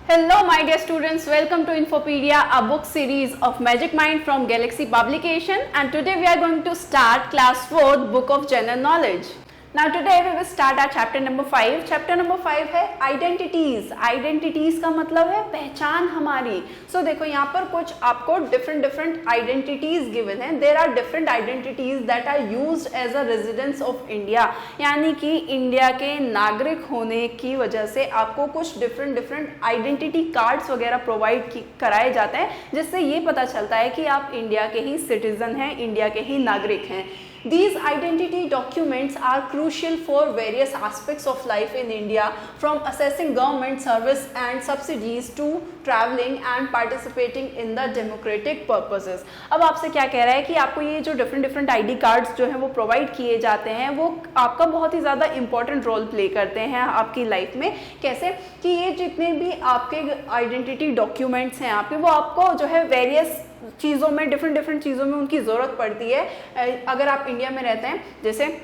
Hello, my dear students. Welcome to Infopedia, a book series of Magic Mind from Galaxy Publication. And today we are going to start class 4th book of General Knowledge. Now today we will start our chapter number 5. Chapter number 5 है identities. Identities का मतलब है पहचान हमारी. सो देखो यहाँ पर कुछ आपको डिफरेंट आइडेंटिटीज गिवन है. There are different identities that are used as a residence of India. यानी कि इंडिया के नागरिक होने की वजह से आपको कुछ डिफरेंट आइडेंटिटी कार्ड्स वगैरह प्रोवाइड कराए जाते हैं, जिससे ये पता चलता है कि आप इंडिया के ही सिटीजन हैं, इंडिया के ही नागरिक हैं. These identity documents are crucial for various aspects of life in India, from assessing government service and subsidies to traveling and participating in the democratic purposes. अब आपसे क्या कह रहा है कि आपको ये जो डिफरेंट आईडी कार्ड्स जो हैं वो प्रोवाइड किए जाते हैं, वो आपका बहुत ही ज़्यादा इंपॉर्टेंट रोल प्ले करते हैं आपकी लाइफ में. कैसे कि ये जितने भी आपके आइडेंटिटी डॉक्यूमेंट्स हैं आपके, वो आपको जो है वेरियस चीज़ों में डिफरेंट चीज़ों में उनकी ज़रूरत पड़ती है. अगर आप इंडिया में रहते हैं, जैसे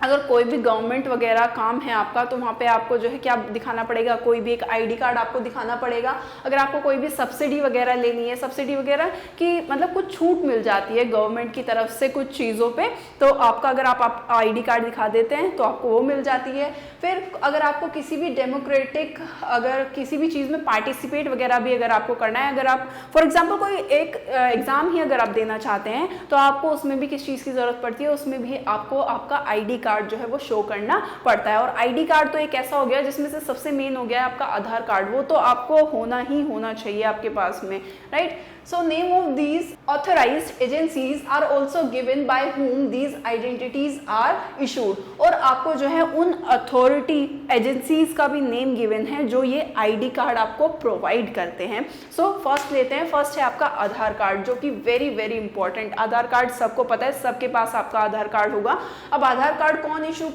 अगर कोई भी गवर्नमेंट वगैरह काम है आपका, तो वहाँ पे आपको जो है क्या दिखाना पड़ेगा, कोई भी एक आईडी कार्ड आपको दिखाना पड़ेगा. अगर आपको कोई भी सब्सिडी वगैरह लेनी है, सब्सिडी वगैरह की मतलब कुछ छूट मिल जाती है गवर्नमेंट की तरफ से कुछ चीज़ों पे, तो आपका अगर आप आईडी कार्ड दिखा देते हैं तो आपको वो मिल जाती है. फिर अगर आपको किसी भी डेमोक्रेटिक अगर किसी भी चीज़ में पार्टिसिपेट वगैरह भी अगर आपको करना है, अगर आप फॉर एग्जाम्पल कोई एक एग्ज़ाम ही अगर आप देना चाहते हैं, तो आपको उसमें भी किस चीज़ की ज़रूरत पड़ती है, उसमें भी आपको आपका आईडी कार्ड जो है वो शो करना पड़ता है. और आईडी कार्ड तो एक ऐसा हो गया जिसमें से सबसे मेन हो गया आपका आधार कार्ड. वो तो आपको होना ही होना चाहिए आपके पास में, right. So name of these authorized agencies are also given by whom these identities are issued. और आपको जो है उन अथॉरिटी एजेंसीज का भी नेम गिवन है जो ये आईडी कार्ड आपको प्रोवाइड करते हैं. सो फर्स्ट लेते हैं. फर्स्ट है आपका आधार कार्ड, जो कि वेरी इंपॉर्टेंट. आधार कार्ड सबको पता है, सबके पास आपका आधार कार्ड होगा. अब आधार कार्ड कौन इशू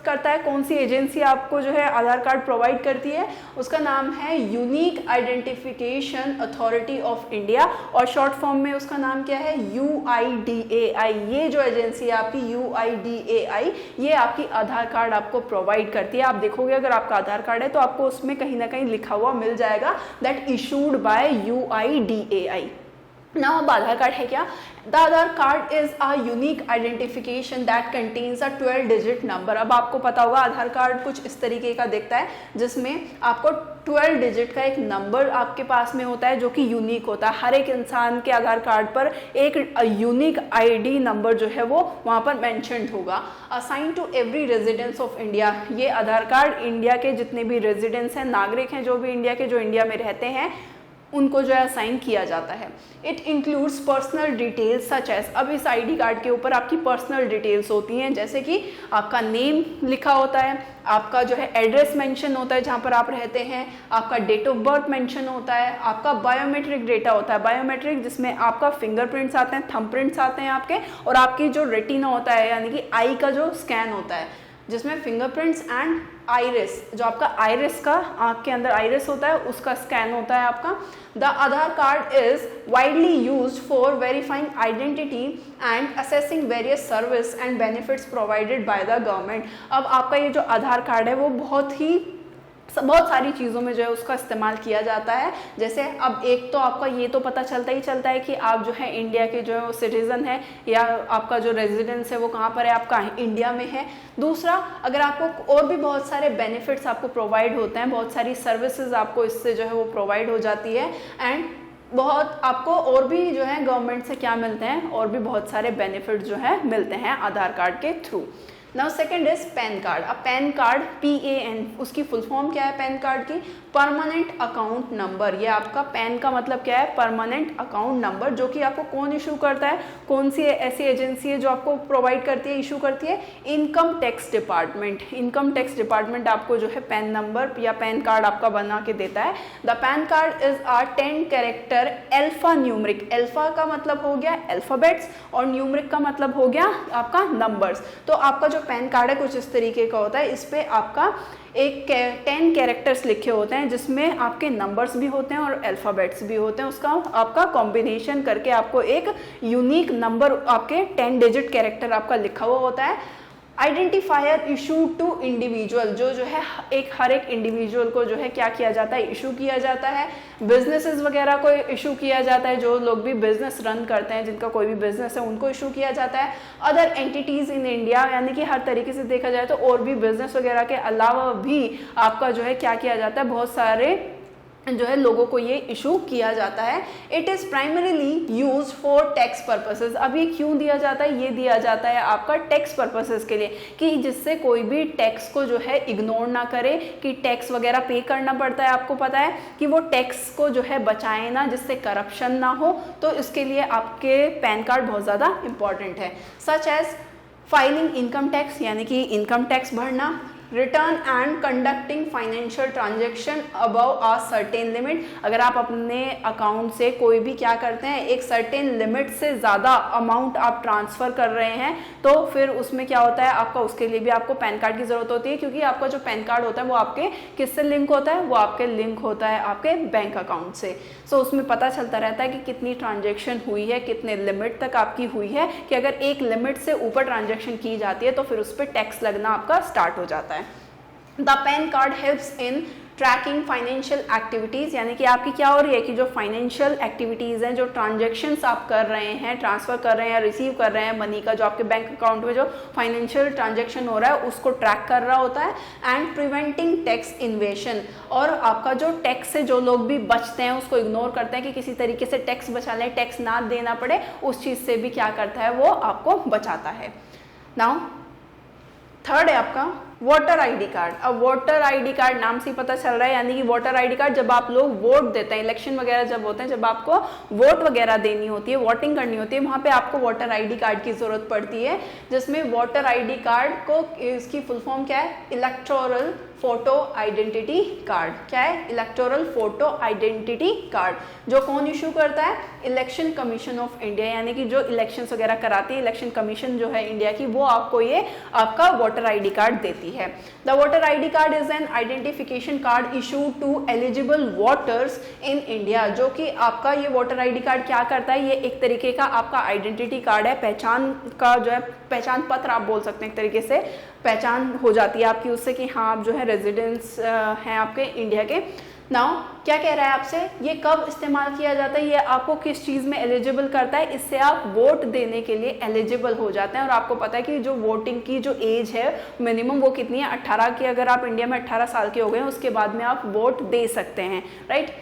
करता है, कौन सी एजेंसी आपको जो है आधार कार्ड प्रोवाइड करती है, उसका नाम है unique identification authority of India, और शॉर्ट फॉर्म में उसका नाम क्या है, UIDAI. ये जो एजेंसी है आपकी UIDAI, ये आपकी आधार कार्ड आपको प्रोवाइड करती है. आप देखोगे अगर आपका आधार कार्ड है तो आपको उसमें कहीं ना कहीं लिखा हुआ मिल जाएगा that issued by UIDAI. Now अब आधार कार्ड है क्या? The Aadhaar card is a unique identification that contains a 12 digit number. अब आपको पता होगा आधार कार्ड कुछ इस तरीके का दिखता है, जिसमें आपको 12 डिजिट का एक नंबर आपके पास में होता है जो कि यूनिक होता है. हर एक इंसान के आधार कार्ड पर एक यूनिक आईडी नंबर जो है वो वहाँ पर मेंशन्ड होगा. Assign to every residence of India. ये आधार कार्ड इंडिया के जितने भी रेजिडेंट्स हैं, नागरिक हैं जो भी इंडिया के, जो इंडिया में रहते हैं, उनको जो है असाइन किया जाता है. It includes personal details such as. अब इस आईडी कार्ड के ऊपर आपकी पर्सनल डिटेल्स होती हैं, जैसे कि आपका नेम लिखा होता है, आपका जो है एड्रेस मेंशन होता है जहाँ पर आप रहते हैं, आपका डेट ऑफ बर्थ मेंशन होता है, आपका बायोमेट्रिक डेटा होता है. बायोमेट्रिक जिसमें आपका फिंगरप्रिंट्स आते हैं, थंबप्रिंट्स आते हैं आपके, और आपकी जो रेटिना होता है यानी कि आई का जो स्कैन होता है, जिसमें फिंगरप्रिंट्स एंड आइरिस, जो आपका आइरिस का आँख के अंदर आइरिस होता है उसका स्कैन होता है आपका. The Aadhaar card is widely used for verifying identity and assessing various service and benefits provided by the government. अब आपका ये जो आधार कार्ड है वो बहुत सारी चीज़ों में जो है उसका इस्तेमाल किया जाता है. जैसे अब एक तो आपका ये तो पता चलता है कि आप जो है इंडिया के जो है वो सिटीज़न है, या आपका जो रेजिडेंस है वो कहाँ पर है, आपका इंडिया में है. दूसरा, अगर आपको और भी बहुत सारे बेनिफिट्स आपको प्रोवाइड होते हैं, बहुत सारी सर्विसेज आपको इससे जो है वो प्रोवाइड हो जाती है, एंड बहुत आपको और भी जो है गवर्नमेंट से क्या मिलते हैं, और भी बहुत सारे बेनिफिट जो है मिलते हैं आधार कार्ड के through. Now second is pan card. अब पैन कार्ड PAN, उसकी फुल फॉर्म क्या है पैन कार्ड की? Permanent account number. ये आपका पैन का मतलब क्या है? परमानेंट अकाउंट नंबर, जो कि आपको कौन इशू करता है, कौन सी ऐसी एजेंसी है जो आपको प्रोवाइड करती है, इशू करती है? Income tax department. Income tax department आपको जो है पैन नंबर या पैन कार्ड आपका बना के देता है. The PAN card is a 10 character alpha numeric. Alpha का मतलब हो गया अल्फाबेट्स, और न्यूमरिक का मतलब हो गया आपका नंबर्स. तो आपका जो पैन कार्ड है कुछ इस तरीके का होता है. इस पे आपका एक 10 कैरेक्टर्स लिखे होते हैं, जिसमें आपके नंबर्स भी होते हैं और अल्फ़ाबेट्स भी होते हैं. उसका आपका कॉम्बिनेशन करके आपको एक यूनिक नंबर, आपके 10 डिजिट कैरेक्टर आपका लिखा हुआ होता है. आइडेंटिफायर इशू टू इंडिविजुअल, जो है हर एक इंडिविजुअल को जो है क्या किया जाता है, इशू किया जाता है। बिजनेसेस वगैरह को इशू किया जाता है, जो लोग भी बिजनेस रन करते हैं, जिनका कोई भी बिजनेस है उनको इशू किया जाता है। अदर एंटिटीज इन इंडिया, यानी कि हर तरीके से देखा जाए तो और भी बिजनेस वगैरह के अलावा भी आपका जो है क्या किया जाता है, बहुत सारे जो है लोगों को ये इशू किया जाता है। It is primarily use for tax purposes. अब ये क्यों दिया जाता है, ये दिया जाता है आपका टैक्स पर्पसेस के लिए, कि जिससे कोई भी टैक्स को जो है इग्नोर ना करे, कि टैक्स वगैरह पे करना पड़ता है, आपको पता है कि वो टैक्स को जो है बचाए ना, जिससे करप्शन ना हो। तो इसके लिए आपके पैन कार्ड बहुत ज़्यादा इंपॉर्टेंट है। Such as filing income tax, यानी कि इनकम टैक्स भरना, return and conducting financial transaction above a certain limit. अगर आप अपने अकाउंट से कोई भी क्या करते हैं, एक सर्टेन लिमिट से ज़्यादा अमाउंट आप ट्रांसफ़र कर रहे हैं, तो फिर उसमें क्या होता है, आपका उसके लिए भी आपको पैन कार्ड की ज़रूरत होती है, क्योंकि आपका जो पैन कार्ड होता है वो आपके किससे लिंक होता है, वो आपके लिंक होता है आपके बैंक अकाउंट से। सो उसमें पता चलता रहता है कि कितनी ट्रांजेक्शन हुई है, कितने लिमिट तक आपकी हुई है, कि अगर एक लिमिट से ऊपर ट्रांजेक्शन की जाती है तो फिर उस पर टैक्स लगना आपका स्टार्ट हो जाता है। The PAN card helps in tracking financial activities, यानी कि आपकी क्या हो रही है कि जो फाइनेंशियल एक्टिविटीज़ हैं, जो ट्रांजेक्शन्स आप कर रहे हैं, ट्रांसफ़र कर रहे हैं या रिसीव कर रहे हैं मनी का, जो आपके बैंक अकाउंट में जो फाइनेंशियल ट्रांजेक्शन हो रहा है उसको ट्रैक कर रहा होता है। एंड प्रिवेंटिंग टैक्स इन्वेशन, और आपका जो टैक्स से जो लोग भी बचते हैं उसको इग्नोर करते हैं कि किसी तरीके से टैक्स बचा लें, टैक्स ना देना पड़े, उस चीज़ से भी क्या करता है, वो आपको बचाता है। नाउ थर्ड है आपका वोटर आईडी कार्ड। अब वोटर आईडी कार्ड नाम से ही पता चल रहा है, यानी कि वोटर आईडी कार्ड जब आप लोग वोट देते हैं, इलेक्शन वगैरह जब होते हैं, जब आपको वोट वगैरह देनी होती है, वोटिंग करनी होती है, वहाँ पे आपको वोटर आईडी कार्ड की ज़रूरत पड़ती है, जिसमें वोटर आईडी कार्ड को इसकी फुल फॉर्म क्या है, इलेक्टोरल फोटो आइडेंटिटी कार्ड। क्या है, इलेक्टोरल फोटो आइडेंटिटी कार्ड। जो कौन इशू करता है, इलेक्शन कमीशन ऑफ इंडिया, यानी कि जो इलेक्शंस वगैरह कराती है, इलेक्शन कमीशन जो है इंडिया की, वो आपको ये आपका वोटर आईडी कार्ड देती है। The voter ID card is an identification card issued to eligible voters in India. जो कि आपका ये वोटर आईडी कार्ड क्या करता है, ये एक तरीके का आपका आइडेंटिटी कार्ड है, पहचान का जो है, पहचान पत्र आप बोल सकते हैं, एक तरीके से पहचान हो जाती है आपकी उससे कि हाँ आप जो है रेजिडेंट्स हैं आपके इंडिया के। नाउ क्या कह रहा है आपसे, ये कब इस्तेमाल किया जाता है, ये आपको किस चीज़ में एलिजिबल करता है, इससे आप वोट देने के लिए एलिजिबल हो जाते हैं। और आपको पता है कि जो वोटिंग की जो एज है मिनिमम वो कितनी है, 18 की। अगर आप इंडिया में 18 साल के हो गए हैं उसके बाद में आप वोट दे सकते हैं, right.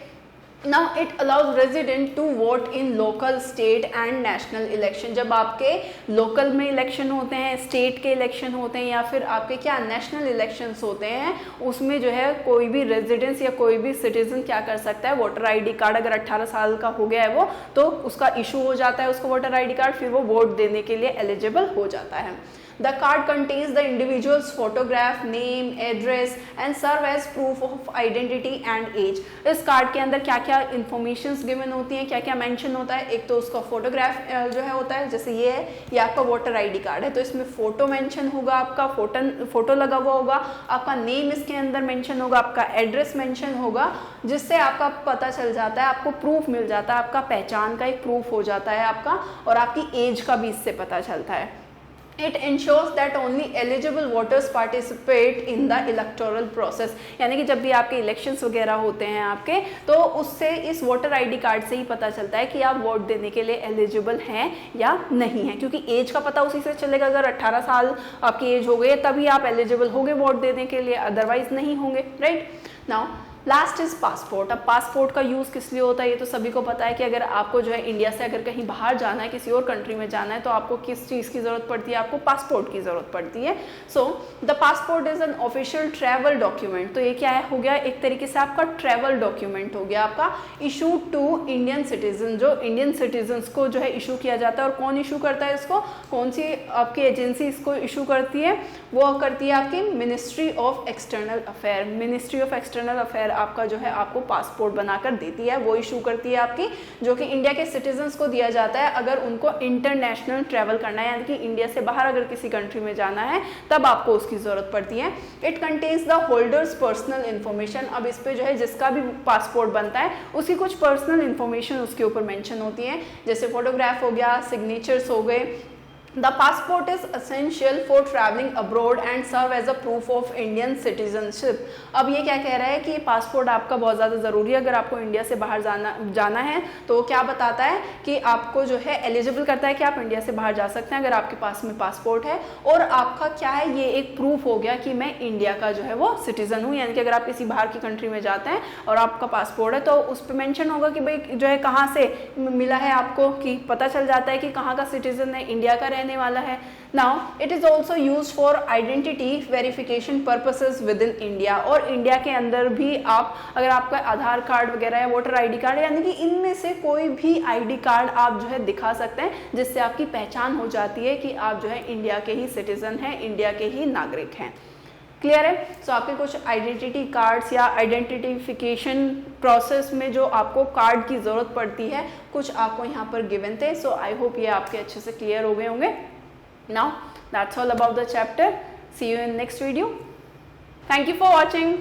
Now it allows resident to vote in local, state and national election। जब आपके लोकल में इलेक्शन होते हैं, स्टेट के इलेक्शन होते हैं, या फिर आपके क्या नेशनल इलेक्शंस होते हैं, उसमें जो है कोई भी रेजिडेंस या कोई भी सिटीजन क्या कर सकता है, वोटर आईडी कार्ड, अगर 18 साल का हो गया है वो, तो उसका इशू हो जाता है उसको वोटर आईडी कार्ड, फिर वो वोट देने के लिए एलिजिबल हो जाता है। The card contains the individual's photograph, name, address and serve as proof of identity and age। इस कार्ड के अंदर क्या क्या इन्फॉर्मेशंस गिवन होती हैं, क्या क्या मेंशन होता है। एक तो उसका फोटोग्राफ जो है होता है, जैसे ये है, ये आपका वोटर आईडी कार्ड है, तो इसमें फोटो मेंशन होगा, आपका फोटो लगा हुआ होगा, आपका नेम इसके अंदर मेंशन होगा, आपका एड्रेस मेंशन होगा, जिससे आपका पता चल जाता है, आपको प्रूफ मिल जाता है, आपका पहचान का एक प्रूफ हो जाता है आपका, और आपकी एज का भी इससे पता चलता है। It ensures that only eligible voters participate in the electoral process। यानी कि जब भी आपके इलेक्शंस वगैरह होते हैं आपके, तो उससे इस वोटर आईडी कार्ड से ही पता चलता है कि आप वोट देने के लिए एलिजिबल हैं या नहीं हैं, क्योंकि एज का पता उसी से चलेगा। अगर 18 साल आपकी एज हो गई तभी आप एलिजिबल होंगे वोट देने के लिए, अदरवाइज नहीं होंगे, right. Now last is passport. अब पासपोर्ट का यूज़ किस लिए होता है, ये तो सभी को पता है कि अगर आपको जो है इंडिया से अगर कहीं बाहर जाना है, किसी और कंट्री में जाना है, तो आपको किस चीज़ की ज़रूरत पड़ती है, आपको पासपोर्ट की ज़रूरत पड़ती है। So the passport is an official travel document. तो ये क्या है, हो गया एक तरीके से आपका ट्रैवल डॉक्यूमेंट हो गया आपका, इशू टू इंडियन सिटीजन। जो इंडियन सिटीजन्स को जो है इशू किया जाता है, और कौन इशू करता है इसको, कौन सी आपकी एजेंसी इसको इशू करती है, वो करती है आपकी ministry of external affair. Ministry of external affair आपका जो है आपको पासपोर्ट बनाकर देती है, वो इशू करती है आपकी, जो कि इंडिया के सिटीजन्स को दिया जाता है अगर उनको इंटरनेशनल ट्रैवल करना है, यानी कि इंडिया से बाहर अगर किसी कंट्री में जाना है तब आपको उसकी ज़रूरत पड़ती है। It contains the holders personal information. अब इस पे जो है जिसका भी पासपोर्ट बनता है उसकी कुछ पर्सनल इन्फॉर्मेशन उसके ऊपर मेंशन होती है, जैसे फोटोग्राफ हो गया, सिग्नेचर्स हो गए, The passport is essential for traveling abroad and serve as a proof of Indian citizenship. अब ये क्या कह रहा है कि पासपोर्ट आपका बहुत ज़्यादा ज़रूरी है अगर आपको इंडिया से बाहर जाना है। तो क्या बताता है कि आपको जो है एलिजिबल करता है कि आप इंडिया से बाहर जा सकते हैं अगर आपके पास में पासपोर्ट है, और आपका क्या है, ये एक प्रूफ हो गया कि मैं इंडिया का जो है वो सिटीज़न हूँ। यानी कि अगर आप किसी बाहर की कंट्री में जाते हैं और आपका पासपोर्ट है तो उस पर मेंशन होगा कि भाई जो है कहाँ से मिला है आपको, कि पता चल जाता है कि कहाँ का सिटीज़न है, इंडिया का रहने वाला है। Now it is also use for identity verification purposes with in India, और इंडिया के अंदर भी आप अगर आपका आधार कार्ड वगैरह या वोटर आईडी कार्ड, यानी कि इनमें से कोई भी आईडी कार्ड आप जो है दिखा सकते हैं जिससे आपकी पहचान हो जाती है कि आप जो है इंडिया के ही सिटीजन हैं, इंडिया के ही नागरिक हैं। क्लियर है? सो आपके कुछ आइडेंटिटी कार्ड्स या आइडेंटिफिकेशन प्रोसेस में जो आपको कार्ड की ज़रूरत पड़ती है, कुछ आपको यहाँ पर गिवन थे। सो आई होप ये आपके अच्छे से क्लियर हो गए होंगे। Now that's all about the chapter. See you in next video. Thank you for watching.